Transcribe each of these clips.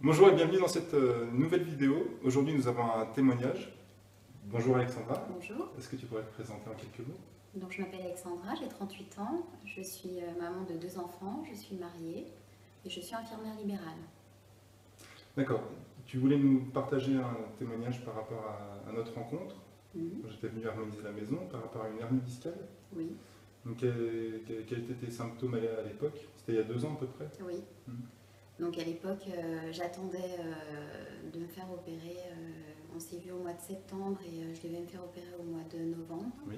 Bonjour et bienvenue dans cette nouvelle vidéo. Aujourd'hui, nous avons un témoignage. Bonjour Alexandra. Bonjour, Est-ce que tu pourrais te présenter en quelques mots? donc je m'appelle Alexandra, j'ai 38 ans, je suis maman de 2 enfants, je suis mariée et je suis infirmière libérale. D'accord. Tu voulais nous partager un témoignage par rapport à notre rencontre. Mhm. J'étais venu harmoniser la maison par rapport à une hernie discale. Oui, Donc, quels étaient tes symptômes à l'époque? C'était il y a 2 ans à peu près? oui. Mhm. Donc à l'époque, j'attendais de me faire opérer. On s'est vu au mois de septembre et je devais me faire opérer au mois de novembre. Oui.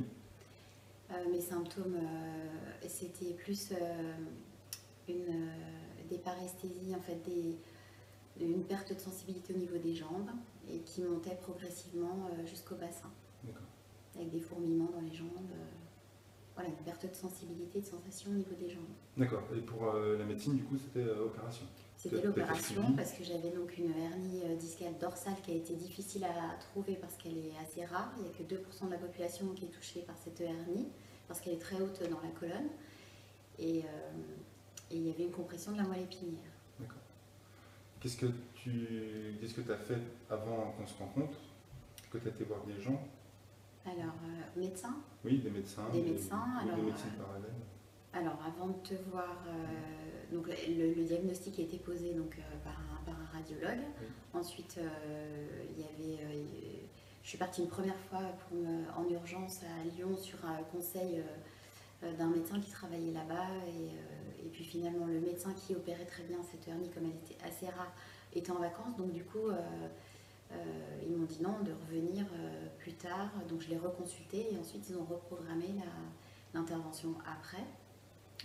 Mes symptômes, c'était plus des paresthésies, en fait, une perte de sensibilité au niveau des jambes et qui montait progressivement jusqu'au bassin, D'accord. avec des fourmillements dans les jambes. Voilà, une perte de sensibilité, de sensation au niveau des jambes. D'accord. Et pour la médecine, du coup, c'était opération? C'était l'opération parce que j'avais donc une hernie discale dorsale qui a été difficile à trouver parce qu'elle est assez rare. Il n'y a que 2% de la population qui est touchée par cette hernie parce qu'elle est très haute dans la colonne. Et il y avait une compression de la moelle épinière. D'accord. Qu'est-ce que tu as fait avant qu'on se rencontre? Que tu as été voir des gens? Alors, médecin? Oui, des médecins. Des médecins, ou alors, des médecines parallèles. Alors, avant de te voir, donc le diagnostic a été posé donc, par un radiologue. Oui. Ensuite, je suis partie une première fois en urgence à Lyon sur un conseil d'un médecin qui travaillait là-bas. Et puis finalement, le médecin qui opérait très bien cette hernie, comme elle était assez rare, était en vacances. Donc du coup, ils m'ont dit non, de revenir plus tard. Donc je l'ai reconsulté et ensuite ils ont reprogrammé l'intervention après,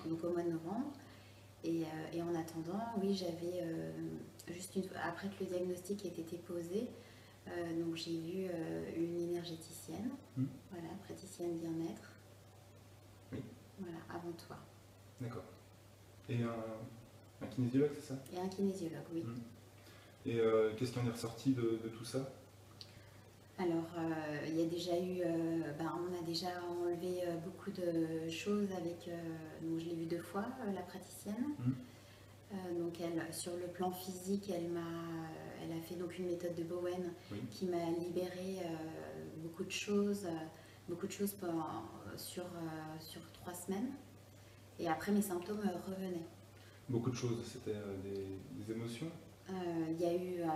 donc au mois de novembre. Et en attendant, oui, j'avais après que le diagnostic ait été posé, donc j'ai vu une énergéticienne, voilà, praticienne bien-être. Oui. Voilà, avant toi. D'accord. Et un kinésiologue, c'est ça? Et un kinésiologue, oui. Et qu'est-ce qui en est ressorti de tout ça? Alors, il y a déjà eu, on a déjà enlevé beaucoup de choses avec, donc je l'ai vue 2 fois, la praticienne. Donc elle, sur le plan physique, elle a fait donc une méthode de Bowen, oui, qui m'a libéré beaucoup de choses sur 3 semaines. Et après, mes symptômes revenaient. Beaucoup de choses, c'était des émotions?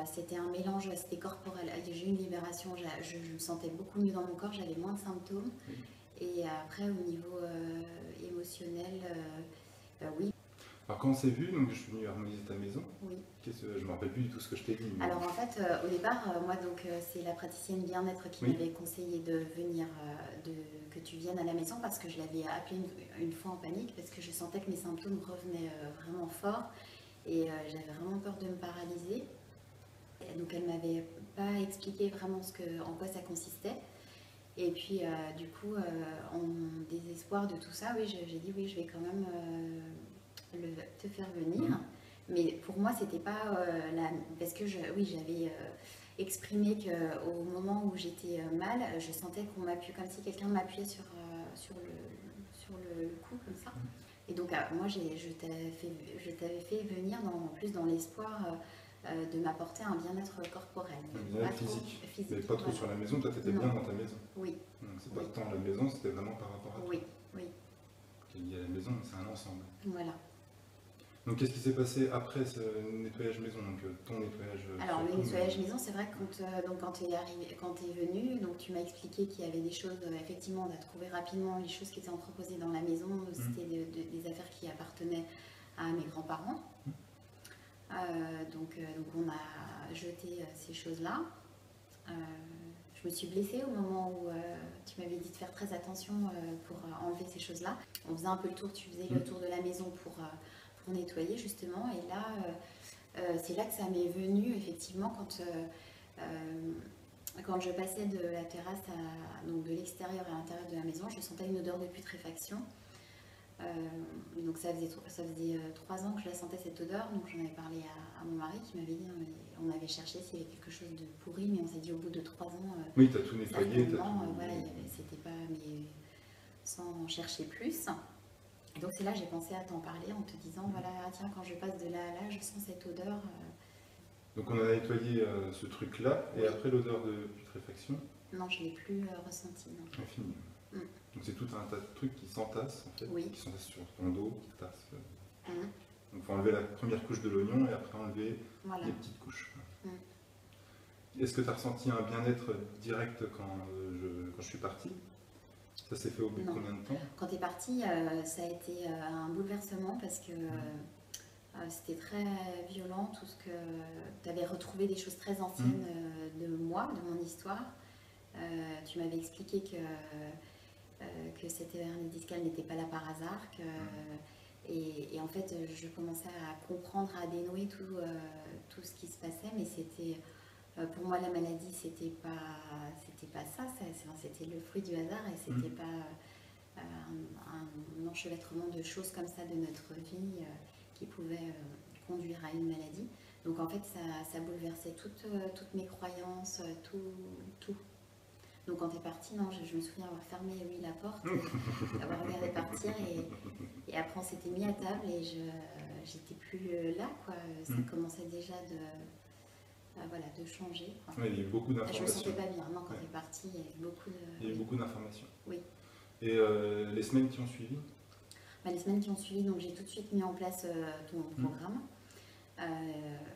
C'était un mélange, c'était corporel. J'ai eu une libération, je me sentais beaucoup mieux dans mon corps, j'avais moins de symptômes. Oui. Et après, au niveau émotionnel, oui. Alors quand on s'est vu, donc je suis venu harmoniser ta maison. Oui. Je ne me rappelle plus du tout ce que je t'ai dit. Mais... Alors en fait, au départ, moi donc c'est la praticienne bien-être qui m'avait conseillé de venir, que tu viennes à la maison parce que je l'avais appelée une fois en panique parce que je sentais que mes symptômes revenaient vraiment fort et j'avais vraiment peur de me paralyser. Et donc elle m'avait pas expliqué vraiment en quoi ça consistait. Et puis du coup, en désespoir de tout ça, oui, j'ai dit oui, je vais quand même te faire venir. Mais pour moi, c'était pas parce que j'avais exprimé qu'au moment où j'étais mal, je sentais qu'on m'appuyait comme si quelqu'un m'appuyait sur le cou comme ça. Et donc moi, je t'avais fait venir en plus dans l'espoir de m'apporter un bien-être corporel. Un bien-être physique. Mais pas trop sur la maison, toi tu étais bien dans ta maison. Oui. C'est pas tant la maison, c'était vraiment par rapport à toi. Oui, oui. Qui est lié à la maison, mais c'est un ensemble. Voilà. Donc qu'est-ce qui s'est passé après ce nettoyage maison, donc ton nettoyage? Alors le nettoyage maison, c'est vrai que quand tu es venu, donc tu m'as expliqué qu'il y avait des choses, effectivement, on a trouvé rapidement les choses qui étaient entreposées dans la maison, c'était des affaires qui appartenaient à mes grands-parents. Donc on a jeté ces choses-là. Je me suis blessée au moment où tu m'avais dit de faire très attention pour enlever ces choses-là. On faisait un peu le tour, tu faisais le tour de la maison pour nettoyer justement, et là c'est là que ça m'est venu effectivement quand je passais de la terrasse donc de l'extérieur à l'intérieur de la maison, je sentais une odeur de putréfaction. Donc ça faisait 3 ans que je la sentais cette odeur, donc j'en avais parlé à mon mari qui m'avait dit, on avait cherché s'il y avait quelque chose de pourri, mais on s'est dit au bout de 3 ans, oui, tu as tout nettoyé, voilà, c'était pas, mais sans chercher plus. Et donc c'est là que j'ai pensé à t'en parler en te disant, voilà, tiens, quand je passe de là à là, je sens cette odeur. Donc on a nettoyé ce truc-là, et après l'odeur de putréfaction. Non, je ne l'ai plus ressenti. Non. C'est fini. Donc c'est tout un tas de trucs qui s'entassent en fait, qui s'entassent sur ton dos, qui tassent. Donc il faut enlever la première couche de l'oignon et après enlever les petites couches. Est-ce que tu as ressenti un bien-être direct quand je suis partie? Ça s'est fait au bout de combien de temps? Quand tu es partie, ça a été un bouleversement parce que c'était très violent, tout ce que tu avais retrouvé des choses très anciennes de moi, de mon histoire. Tu m'avais expliqué que cette hernie discale n'était pas là par hasard, et en fait je commençais à comprendre, à dénouer tout ce qui se passait, mais c'était pour moi la maladie c'était pas ça, c'était le fruit du hasard et c'était pas un enchevêtrement de choses comme ça de notre vie qui pouvait conduire à une maladie. Donc en fait ça bouleversait toutes mes croyances, tout. Donc quand tu es partie, non, je me souviens avoir fermé la porte, avoir regardé partir et après on s'était mis à table et j'étais plus là, quoi. Ça commençait déjà de changer. Enfin, il y a eu beaucoup d'informations. Je me sentais pas bien, non, quand tu es partie, il y avait beaucoup de... Il y a eu beaucoup d'informations. Oui. Et les semaines qui ont suivi? Les semaines qui ont suivi, donc j'ai tout de suite mis en place ton programme,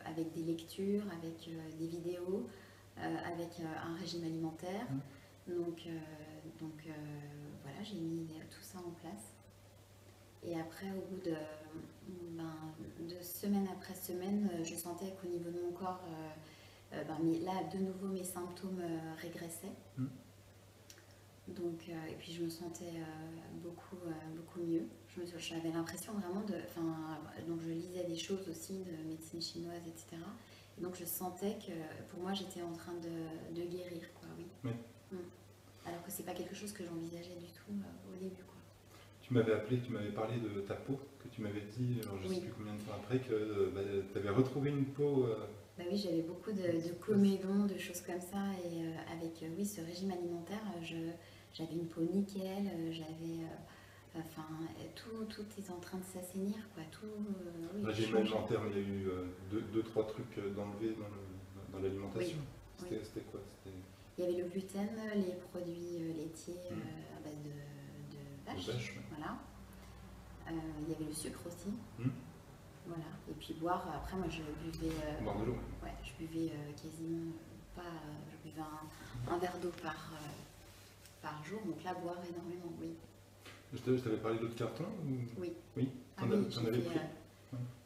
avec des lectures, avec des vidéos, avec un régime alimentaire. Donc voilà, j'ai mis tout ça en place. Et après, au bout de semaine après semaine, je sentais qu'au niveau de mon corps, là, de nouveau, mes symptômes régressaient. Donc, et puis je me sentais beaucoup mieux. J'avais l'impression vraiment donc je lisais des choses aussi de médecine chinoise, etc. Et donc je sentais que pour moi, j'étais en train de guérir, quoi, oui. Alors que c'est pas quelque chose que j'envisageais du tout au début, quoi. Tu m'avais appelé, tu m'avais parlé de ta peau, que tu m'avais dit, alors je ne sais plus combien de temps après, que tu avais retrouvé une peau... Oui, j'avais beaucoup de comédons, de choses comme ça, et avec ce régime alimentaire, j'avais une peau nickel, tout est en train de s'assainir, quoi. Régime alimentaire, il y a eu deux, trois trucs d'enlever dans l'alimentation. C'était quoi? Il y avait le gluten, les produits laitiers à base de vache, voilà. Il y avait le sucre aussi. Voilà. Et puis boire, après moi je buvais... boire de l'eau. Ouais, je buvais quasiment pas... je buvais un verre d'eau par jour, donc là boire énormément, oui. Je t'avais parlé d'autres cartons ou... Oui. Oui. T'en avais pris?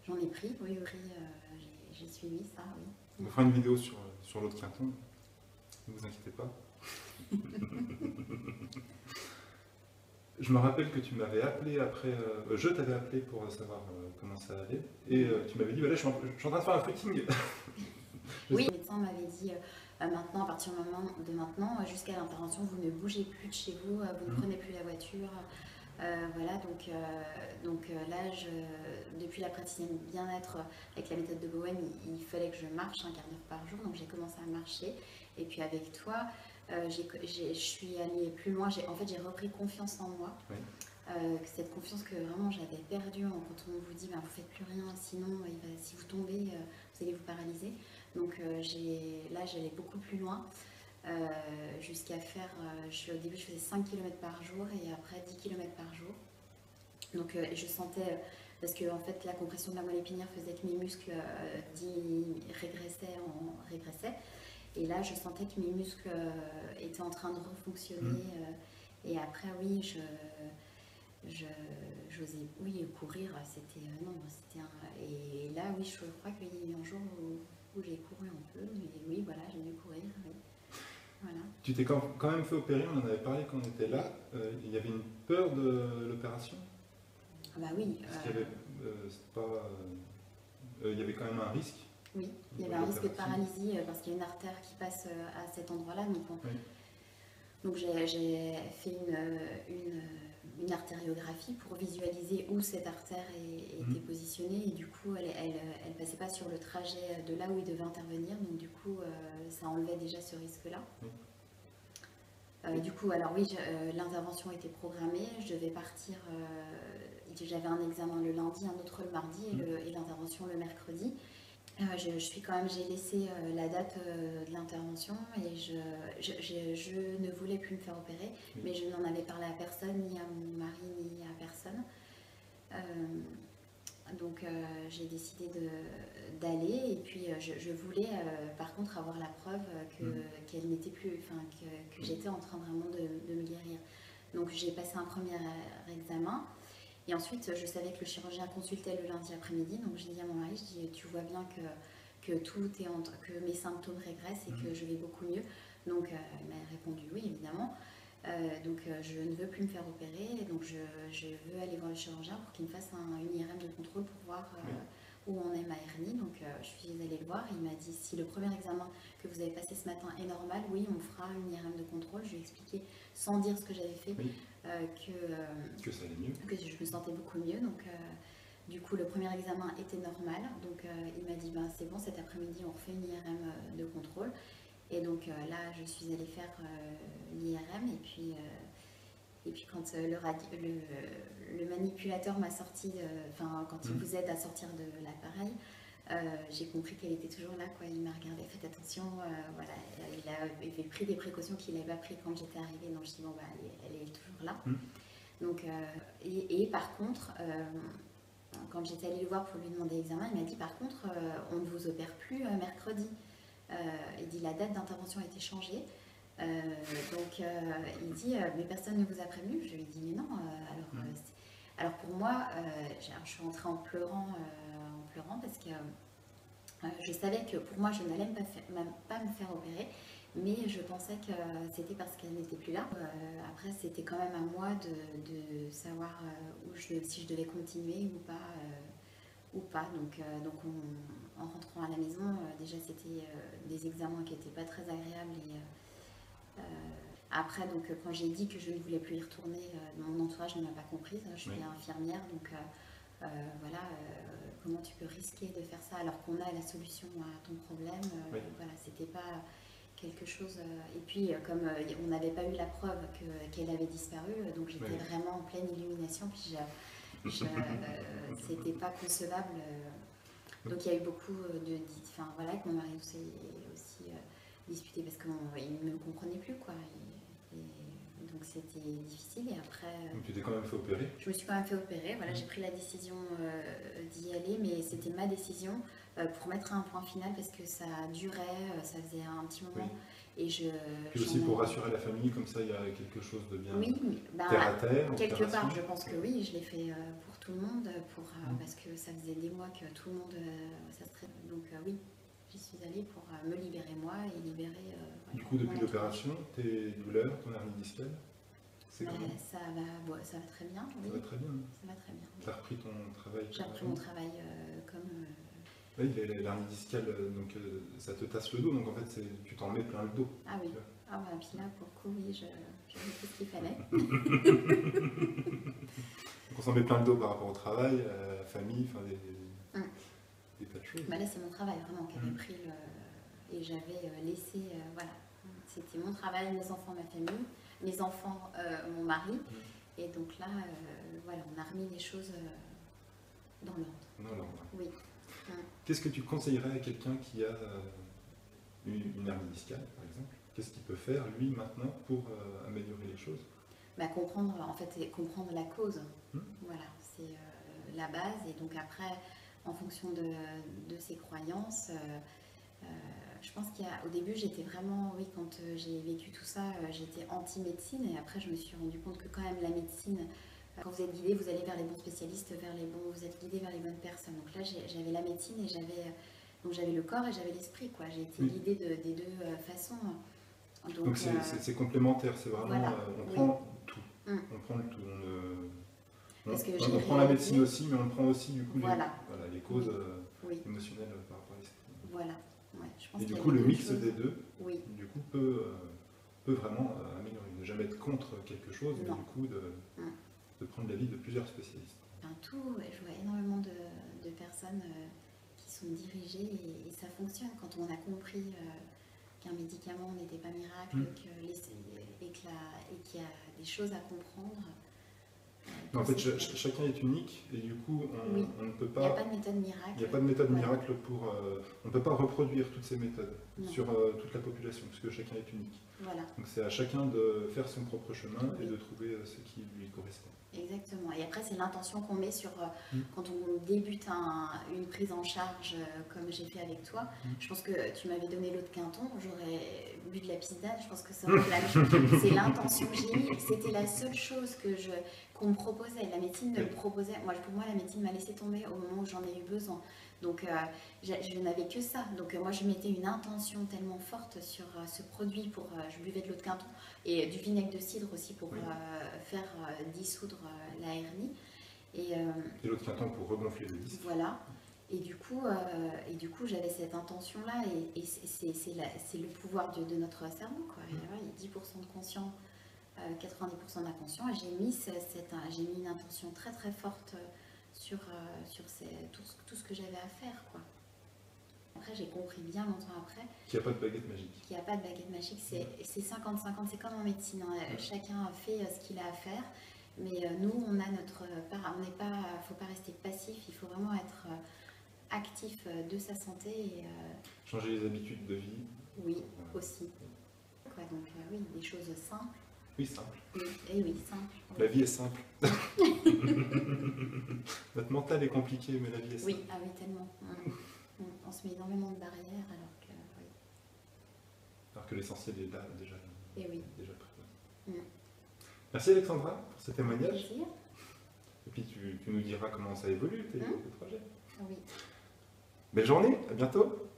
J'en ai pris, oui, j'ai suivi ça, oui. On fera une vidéo sur l'autre carton, ne vous inquiétez pas. Je me rappelle que tu m'avais appelé après, je t'avais appelé pour savoir comment ça allait, et tu m'avais dit, je suis en train de faire un footing. Oui, le médecin m'avait dit, maintenant, à partir de maintenant, jusqu'à l'intervention, vous ne bougez plus de chez vous, vous ne prenez plus la voiture. Voilà, donc là, depuis la praticienne bien-être avec la méthode de Bowen, il fallait que je marche un quart d'heure par jour, donc j'ai commencé à marcher. Et puis avec toi, je suis allée plus loin, en fait j'ai repris confiance en moi. Oui. Cette confiance que vraiment j'avais perdue quand on vous dit vous faites plus rien, sinon si vous tombez, vous allez vous paralyser. Donc là j'allais beaucoup plus loin. Jusqu'à faire, au début je faisais 5 km par jour et après 10 km par jour. Donc je sentais, parce que en fait la compression de la moelle épinière faisait que mes muscles régressaient. Et là je sentais que mes muscles étaient en train de refonctionner. Et après oui, j'osais courir, c'était et là oui, je crois qu'il y a eu un jour où j'ai couru un peu, mais oui voilà, j'ai dû courir. Oui. Voilà. Tu t'es quand même fait opérer, on en avait parlé quand on était là. Il y avait une peur de l'opération? Bah oui. Il y avait quand même un risque. Oui, il y avait un risque de paralysie parce qu'il y a une artère qui passe à cet endroit-là. Donc j'ai fait une artériographie pour visualiser où cette artère était positionnée, et du coup elle passait pas sur le trajet de là où il devait intervenir, donc du coup ça enlevait déjà ce risque-là. Du coup, alors oui, l'intervention était programmée, je devais partir, j'avais un examen le lundi, un autre le mardi et l'intervention le mercredi. J'ai laissé la date de l'intervention et je ne voulais plus me faire opérer, mais je n'en avais parlé à personne, ni à mon mari, ni à personne. Donc j'ai décidé d'aller et puis je voulais par contre avoir la preuve qu'elle n'était plus, que j'étais en train vraiment de me guérir. Donc j'ai passé un premier examen et ensuite je savais que le chirurgien consultait le lundi après-midi, donc j'ai dit à mon mari, je dis tu vois bien que mes symptômes régressent et que je vais beaucoup mieux. Donc il m'a répondu oui évidemment. Donc je ne veux plus me faire opérer, donc je veux aller voir le chirurgien pour qu'il me fasse une IRM de contrôle pour voir où en est ma hernie. Donc je suis allée le voir, il m'a dit si le premier examen que vous avez passé ce matin est normal, oui on fera une IRM de contrôle. Je lui ai expliqué sans dire ce que j'avais fait que ça allait mieux, que je me sentais beaucoup mieux. Donc du coup le premier examen était normal, donc il m'a dit ben, c'est bon, cet après-midi on refait une IRM de contrôle. Et donc là, je suis allée faire l'IRM et puis quand le manipulateur m'a sorti, quand il vous aide à sortir de l'appareil, j'ai compris qu'elle était toujours là, quoi. Il m'a regardé, faites attention, voilà. Il avait pris des précautions qu'il n'avait pas pris quand j'étais arrivée, donc je dis bon bah elle est toujours là. Donc et par contre, quand j'étais allée le voir pour lui demander l'examen, il m'a dit par contre on ne vous opère plus mercredi. Il dit la date d'intervention a été changée. Il dit mais personne ne vous a prévenu. Je lui ai dit mais non. Alors pour moi, je suis rentrée en pleurant parce que je savais que pour moi je n'allais même pas me faire opérer, mais je pensais que c'était parce qu'elle n'était plus là. Après c'était quand même à moi de savoir si je devais continuer ou pas. Donc en rentrant à la maison, déjà c'était des examens qui n'étaient pas très agréables. Après, donc, quand j'ai dit que je ne voulais plus y retourner, mon entourage ne m'a pas comprise. Je suis infirmière, donc voilà, comment tu peux risquer de faire ça alors qu'on a la solution à ton problème. Voilà, c'était pas quelque chose. Et puis, comme on n'avait pas eu la preuve qu'elle avait disparu, donc j'étais vraiment en pleine illumination. Puis c'était pas concevable. Donc il y a eu beaucoup voilà, avec mon mari aussi disputé parce qu'il ne me comprenait plus, quoi. Et donc c'était difficile. Et après. Donc tu t'es quand même fait opérer? Je me suis quand même fait opérer. Voilà, j'ai pris la décision d'y aller, mais c'était ma décision pour mettre un point final parce que ça durait, ça faisait un petit moment. Et aussi pour rassurer la famille, comme ça il y a quelque chose de bien terre à terre. Quelque part, je pense que oui, je l'ai fait pour tout le monde, parce que ça faisait des mois que tout le monde ça se traite. Donc oui, j'y suis allée pour me libérer moi et libérer. Du coup, depuis l'opération, tes douleurs, ton hernie discale, ça va très bien. Oui. Ça va très bien. Ça va très bien. Tu as repris ton travail? J'ai repris mon travail comme. Oui, l'hernie discale, donc ça te tasse le dos, donc en fait tu t'en mets plein le dos. Ah oui. Ah bah, puis là, pour le coup, oui, j'ai fait ce qu'il fallait. Donc on s'en met plein le dos par rapport au travail, à la famille, enfin des tas de choses. Bah là, c'est mon travail vraiment qui avait pris et j'avais laissé, voilà. C'était mon travail, mes enfants, ma famille, mes enfants, mon mari. Et donc là, voilà, on a remis les choses dans l'ordre. Dans l'ordre. Oui. Qu'est-ce que tu conseillerais à quelqu'un qui a une hernie discale, par exemple? Qu'est-ce qu'il peut faire, lui, maintenant, pour améliorer les choses? Comprendre la cause. Voilà, c'est la base. Et donc après, en fonction de ses croyances, je pense qu'au début, j'étais vraiment, oui, quand j'ai vécu tout ça, j'étais anti-médecine. Et après, je me suis rendu compte que quand même la médecine, quand vous êtes guidé, vous allez vers les bons spécialistes, vous êtes guidé vers les bonnes personnes. Donc là, j'avais la médecine et j'avais le corps et j'avais l'esprit, quoi. J'ai été guidée des deux façons. Donc c'est complémentaire, c'est vraiment, voilà, on prend tout. On prend le tout. On prend la médecine aussi, mais on prend aussi du coup les causes émotionnelles par rapport à l'esprit. Voilà. Ouais, je pense et du coup, le mix choses. des deux, du coup, peut vraiment améliorer. Ne jamais être contre quelque chose, mais du coup, de prendre l'avis de plusieurs spécialistes. Je vois énormément de personnes qui sont dirigées et ça fonctionne quand on a compris qu'un médicament n'était pas miracle et qu'il y a des choses à comprendre. En fait, chacun est unique et du coup, on ne peut pas... Il n'y a pas de méthode miracle. Il n'y a pas de méthode miracle pour... on ne peut pas reproduire toutes ces méthodes sur toute la population, parce que chacun est unique. Voilà. Donc c'est à chacun de faire son propre chemin et de trouver ce qui lui correspond. Exactement. Et après, c'est l'intention qu'on met sur quand on débute une prise en charge comme j'ai fait avec toi. Je pense que tu m'avais donné l'eau de Quinton, j'aurais bu de la piscine, je pense que ça aurait été la même chose. C'est l'intention que j'ai mis. C'était la seule chose qu'on me proposait. La médecine me le proposait. Pour moi, la médecine m'a laissé tomber au moment où j'en ai eu besoin. Donc, je n'avais que ça. Donc, moi, je mettais une intention tellement forte sur ce produit. Je buvais de l'eau de Quinton et du vinaigre de cidre aussi pour faire dissoudre la hernie. Et l'eau de Quinton pour regonfler le disque. Voilà. Et du coup, j'avais cette intention-là. Et c'est le pouvoir de notre cerveau, quoi. Il y a 10% de conscient, 90% d'inconscient. Et j'ai mis une intention très, très forte sur tout ce que j'avais à faire, quoi. Après, j'ai compris bien longtemps après qu'il n'y a pas de baguette magique. Qu'il n'y a pas de baguette magique, c'est 50-50, c'est comme en médecine, hein. Chacun fait ce qu'il a à faire, mais nous, on a notre part, faut pas rester passif, il faut vraiment être actif de sa santé. Et, changer les habitudes de vie. Oui, aussi. Quoi, donc oui, des choses simples. Oui, simple. Et oui, simple. La vie est simple. Notre mental est compliqué, mais la vie est simple. Oui, tellement. On se met énormément de barrières alors que l'essentiel est là déjà. Déjà présent. Merci Alexandra pour ce témoignage. Plaisir. Et puis tu nous diras comment ça évolue tes projets. Oui. Belle journée, à bientôt.